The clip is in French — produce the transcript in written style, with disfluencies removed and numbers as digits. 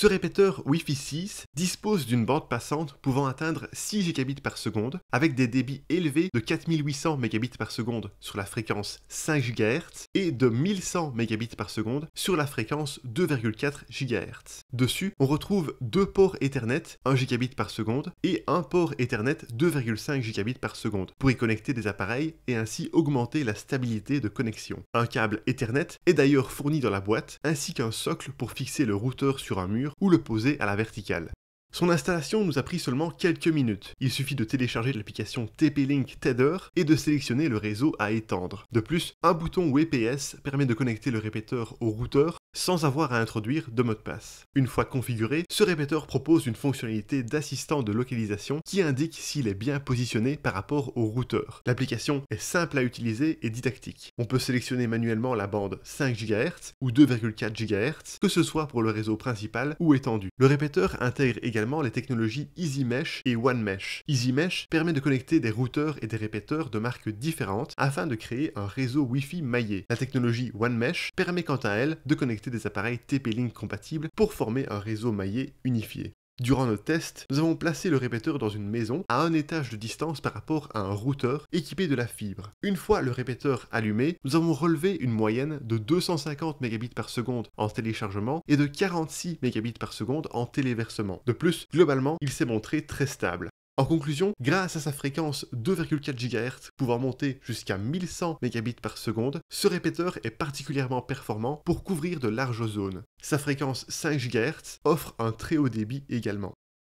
Ce répéteur Wi-Fi 6 dispose d'une bande passante pouvant atteindre 6 gigabits par seconde avec des débits élevés de 4800 mégabits par seconde sur la fréquence 5 GHz et de 1100 mégabits par seconde sur la fréquence 2,4 GHz. Dessus, on retrouve deux ports Ethernet 1 gigabit par seconde et un port Ethernet 2,5 gigabits par seconde pour y connecter des appareils et ainsi augmenter la stabilité de connexion. Un câble Ethernet est d'ailleurs fourni dans la boîte ainsi qu'un socle pour fixer le routeur sur un mur ou le poser à la verticale. Son installation nous a pris seulement quelques minutes. Il suffit de télécharger l'application TP-Link Tether et de sélectionner le réseau à étendre. De plus, un bouton WPS permet de connecter le répéteur au routeur sans avoir à introduire de mot de passe. Une fois configuré, ce répéteur propose une fonctionnalité d'assistant de localisation qui indique s'il est bien positionné par rapport au routeur. L'application est simple à utiliser et didactique. On peut sélectionner manuellement la bande 5 GHz ou 2,4 GHz, que ce soit pour le réseau principal ou étendu. Le répéteur intègre également les technologies EasyMesh et OneMesh. EasyMesh permet de connecter des routeurs et des répéteurs de marques différentes afin de créer un réseau Wi-Fi maillé. La technologie OneMesh permet quant à elle de connecter des appareils TP-Link compatibles pour former un réseau maillé unifié. Durant notre test, nous avons placé le répéteur dans une maison à un étage de distance par rapport à un routeur équipé de la fibre. Une fois le répéteur allumé, nous avons relevé une moyenne de 250 mégabits par seconde en téléchargement et de 46 mégabits par seconde en téléversement. De plus, globalement, il s'est montré très stable. En conclusion, grâce à sa fréquence 2,4 GHz pouvant monter jusqu'à 1100 mégabits par seconde, ce répéteur est particulièrement performant pour couvrir de larges zones. Sa fréquence 5 GHz offre un très haut débit également.